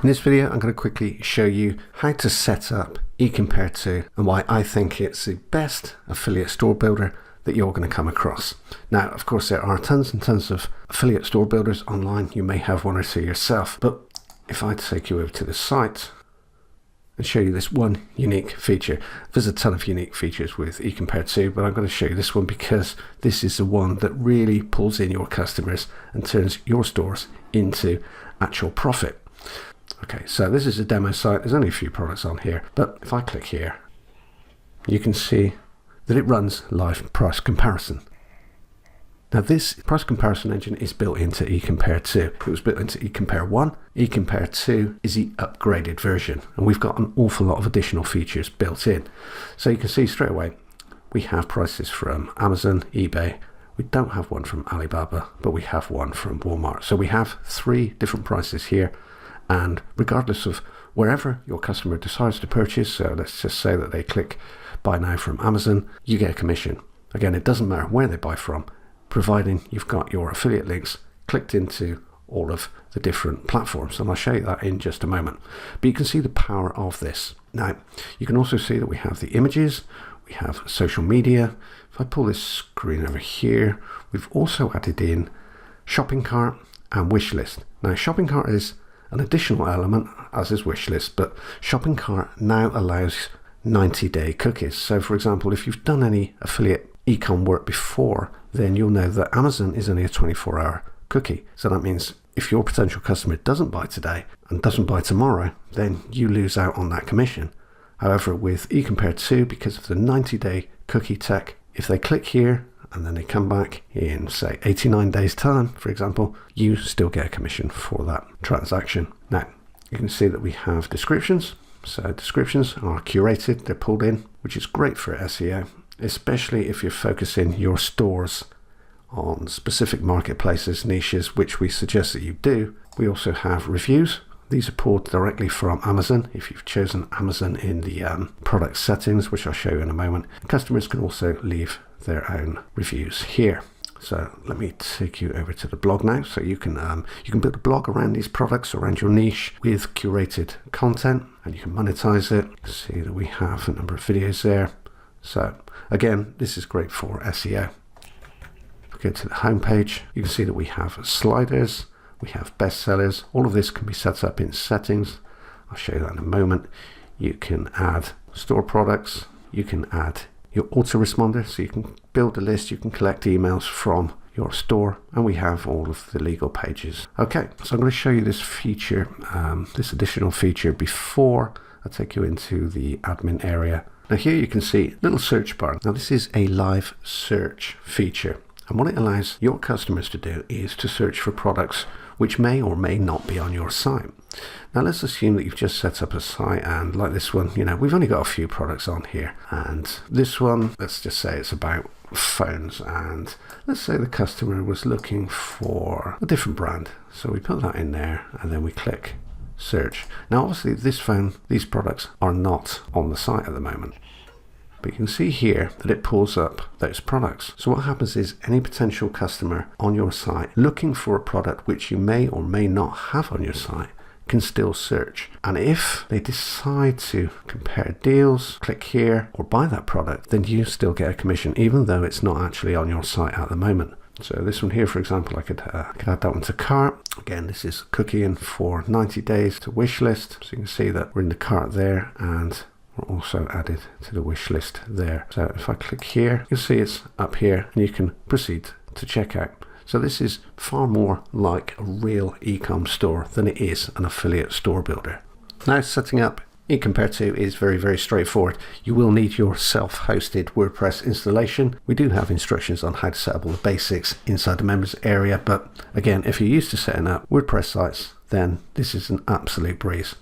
In this video, I'm going to quickly show you how to set up eCompare 2 and why I think it's the best affiliate store builder that you're going to come across. Now, of course, there are tons and tons of affiliate store builders online. You may have one or two yourself, but if I take you over to the site and show you this one unique feature, there's a ton of unique features with eCompare 2, but I'm going to show you this one because this is the one that really pulls in your customers and turns your stores into actual profit. Okay, so this is a demo site. There's only a few products on here, but if I click here, you can see that it runs live price comparison. Now this price comparison engine is built into eCompare 2. It was built into eCompare 1. eCompare 2 is the upgraded version, and we've got an awful lot of additional features built in. So you can see straight away, we have prices from Amazon, eBay. We don't have one from Alibaba, but we have one from Walmart. So we have 3 different prices here. And regardless of wherever your customer decides to purchase, so let's just say that they click buy now from Amazon, you get a commission. Again, it doesn't matter where they buy from, providing you've got your affiliate links clicked into all of the different platforms. And I'll show you that in just a moment. But you can see the power of this. Now, you can also see that we have the images, we have social media. If I pull this screen over here, we've also added in shopping cart and wish list. Now, shopping cart is an additional element, as is wishlist, but shopping cart now allows 90-day cookies. So for example, if you've done any affiliate ecom work before, then you'll know that Amazon is only a 24-hour cookie. So that means if your potential customer doesn't buy today and doesn't buy tomorrow, then you lose out on that commission. However, with eCompare 2, because of the 90-day cookie tech, if they click here and then they come back in, say, 89 days time, for example, you still get a commission for that transaction. Now, you can see that we have descriptions. So descriptions are curated, they're pulled in, which is great for SEO, especially if you're focusing your stores on specific marketplaces, niches, which we suggest that you do. We also have reviews. These are pulled directly from Amazon. If you've chosen Amazon in the product settings, which I'll show you in a moment, customers can also leave their own reviews here. So let me take you over to the blog now. So you can build a blog around these products, around your niche, with curated content, and you can monetize it. See that we have a number of videos there. So again, this is great for SEO. If we go to the home page, you can see that we have sliders, we have bestsellers. All of this can be set up in settings. I'll show you that in a moment. You can add store products, you can add your autoresponder, so you can build a list, you can collect emails from your store, and we have all of the legal pages. Okay, so I'm going to show you this feature, this additional feature, before I take you into the admin area. Now here you can see a little search bar. Now this is a live search feature, and what it allows your customers to do is to search for products which may or may not be on your site. Now let's assume that you've just set up a site, and like this one, we've only got a few products on here, and this one, let's just say it's about phones, and let's say the customer was looking for a different brand. So we put that in there and then we click search. Now obviously these products are not on the site at the moment, but you can see here that it pulls up those products. So what happens is any potential customer on your site looking for a product which you may or may not have on your site can still search. And if they decide to compare deals, click here, or buy that product, then you still get a commission, even though it's not actually on your site at the moment. So this one here, for example, I could add that one to cart. Again, this is cookie-in for 90 days to wish list. So you can see that we're in the cart there, and we're also added to the wish list there. So if I click here, you'll see it's up here, and you can proceed to checkout. So this is far more like a real e-com store than it is an affiliate store builder. Now, setting up eCompare 2 is very, very straightforward. You will need your self-hosted WordPress installation. We do have instructions on how to set up all the basics inside the members area, but again, if you're used to setting up WordPress sites, then this is an absolute breeze.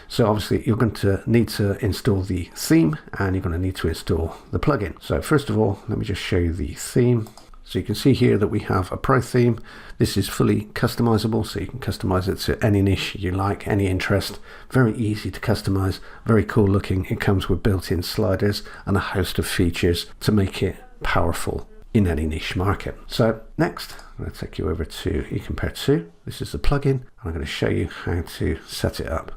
So obviously you're going to need to install the theme, and you're going to need to install the plugin. So first of all, let me just show you the theme. So you can see here that we have a pro theme. This is fully customizable, so you can customize it to any niche you like, any interest. Very easy to customize, very cool looking. It comes with built-in sliders and a host of features to make it powerful. in any niche market. So next, I'm going to take you over to eCompare 2. This is the plugin, and I'm going to show you how to set it up.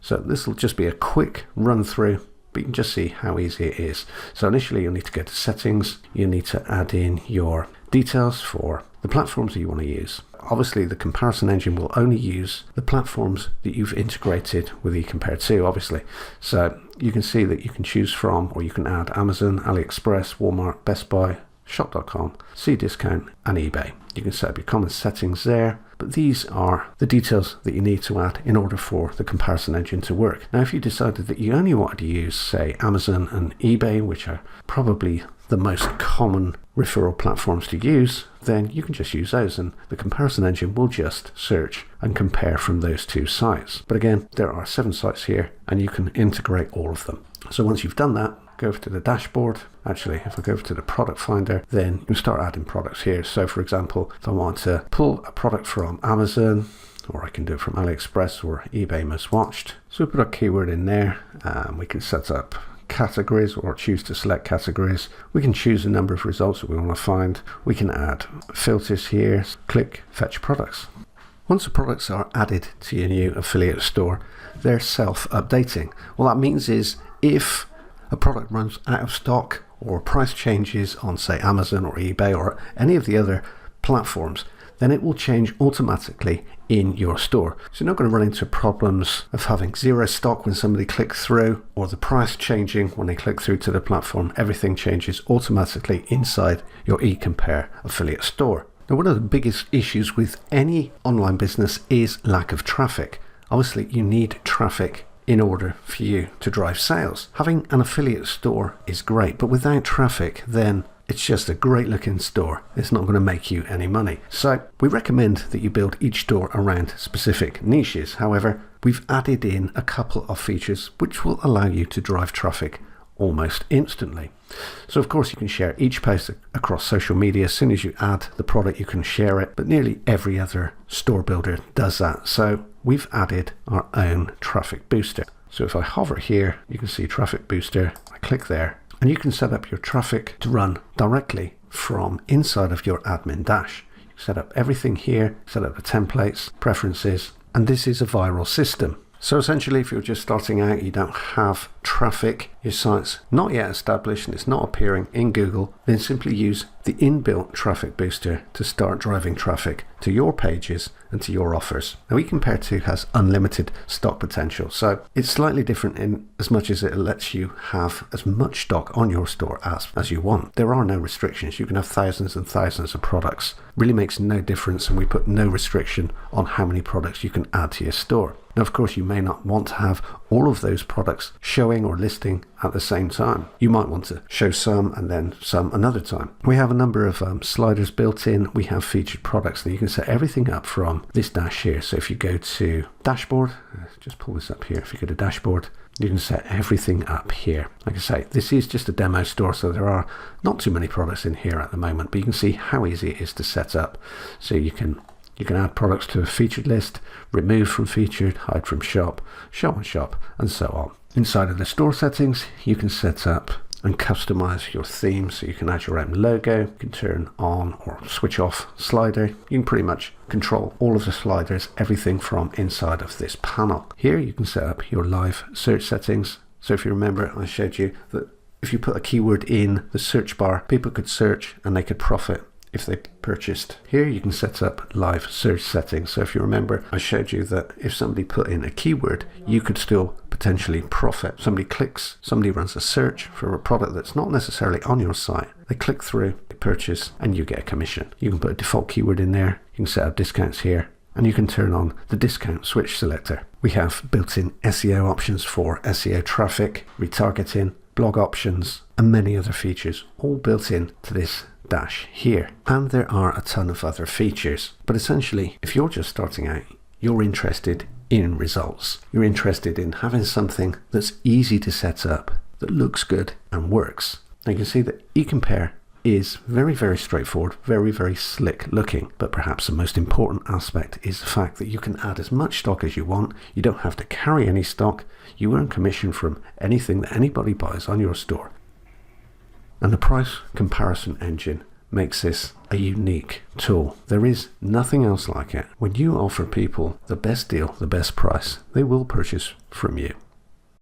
So this will just be a quick run through, but you can just see how easy it is. So initially you'll need to go to settings. You need to add in your details for the platforms that you want to use. Obviously the comparison engine will only use the platforms that you've integrated with eCompare 2, obviously. So you can see that you can choose from, or you can add Amazon, AliExpress, Walmart, Best Buy, Shop.com, Cdiscount and eBay. You can set up your common settings there, but these are the details that you need to add in order for the comparison engine to work. Now if you decided that you only wanted to use, say, Amazon and eBay, which are probably the most common referral platforms to use, then you can just use those and the comparison engine will just search and compare from those two sites. But again, there are 7 sites here and you can integrate all of them. So once you've done that, go over to the dashboard. Actually, if I go over to the product finder, then you can start adding products here. So for example, if I want to pull a product from Amazon, or I can do it from AliExpress or eBay Most Watched. So we put a keyword in there and we can set up categories or choose to select categories. We can choose a number of results that we want to find. We can add filters here, click fetch products. Once the products are added to your new affiliate store, they're self-updating. What that means is if a product runs out of stock or price changes on, say, Amazon or eBay or any of the other platforms, then it will change automatically in your store. So you're not going to run into problems of having 0 stock when somebody clicks through, or the price changing when they click through to the platform. Everything changes automatically inside your eCompare affiliate store. Now, one of the biggest issues with any online business is lack of traffic. Obviously, you need traffic in order for you to drive sales. Having an affiliate store is great, but without traffic, then it's just a great looking store. It's not going to make you any money. So we recommend that you build each store around specific niches. However, we've added in a couple of features which will allow you to drive traffic almost instantly. So of course you can share each post across social media. As soon as you add the product, you can share it, but nearly every other store builder does that. So we've added our own traffic booster. So if I hover here, you can see traffic booster. I click there and you can set up your traffic to run directly from inside of your admin dash. You set up everything here, set up the templates, preferences, and this is a viral system. So essentially, if you're just starting out, you don't have traffic, your site's not yet established and it's not appearing in Google, then simply use the inbuilt traffic booster to start driving traffic to your pages and to your offers. Now, eCompare 2 has unlimited stock potential, so it's slightly different in as much as it lets you have as much stock on your store as you want. There are no restrictions. You can have thousands and thousands of products. It really makes no difference, and we put no restriction on how many products you can add to your store. Now, of course, you may not want to have all of those products showing or listing at the same time. You might want to show some and then some another time. We have a number of sliders built in. We have featured products that you can set everything up from this dash here. So if you go to dashboard, just pull this up here. If you go to dashboard, you can set everything up here. Like I say, this is just a demo store, so there are not too many products in here at the moment, but you can see how easy it is to set up. So you can add products to a featured list, remove from featured, hide from shop, show on shop, and so on. Inside of the store settings, you can set up and customize your theme, so you can add your own logo, you can turn on or switch off slider. You can pretty much control all of the sliders, everything from inside of this panel. Here you can set up your live search settings. So if you remember, I showed you that if you put a keyword in the search bar, people could search and they could profit if they purchased. Here you can set up live search settings. So if you remember, I showed you that if somebody put in a keyword, you could still potentially profit. Somebody clicks, somebody runs a search for a product that's not necessarily on your site. They click through, they purchase, and you get a commission. You can put a default keyword in there. You can set up discounts here, and you can turn on the discount switch selector. We have built-in SEO options for SEO traffic, retargeting, blog options, and many other features, all built in to this dash here. And there are a ton of other features, but essentially if you're just starting out, you're interested in results. You're interested in having something that's easy to set up, that looks good and works. Now you can see that eCompare is very, very straightforward, very, very slick looking, but perhaps the most important aspect is the fact that you can add as much stock as you want. You don't have to carry any stock. You earn commission from anything that anybody buys on your store. And the price comparison engine makes this a unique tool. There is nothing else like it. When you offer people the best deal, the best price, they will purchase from you.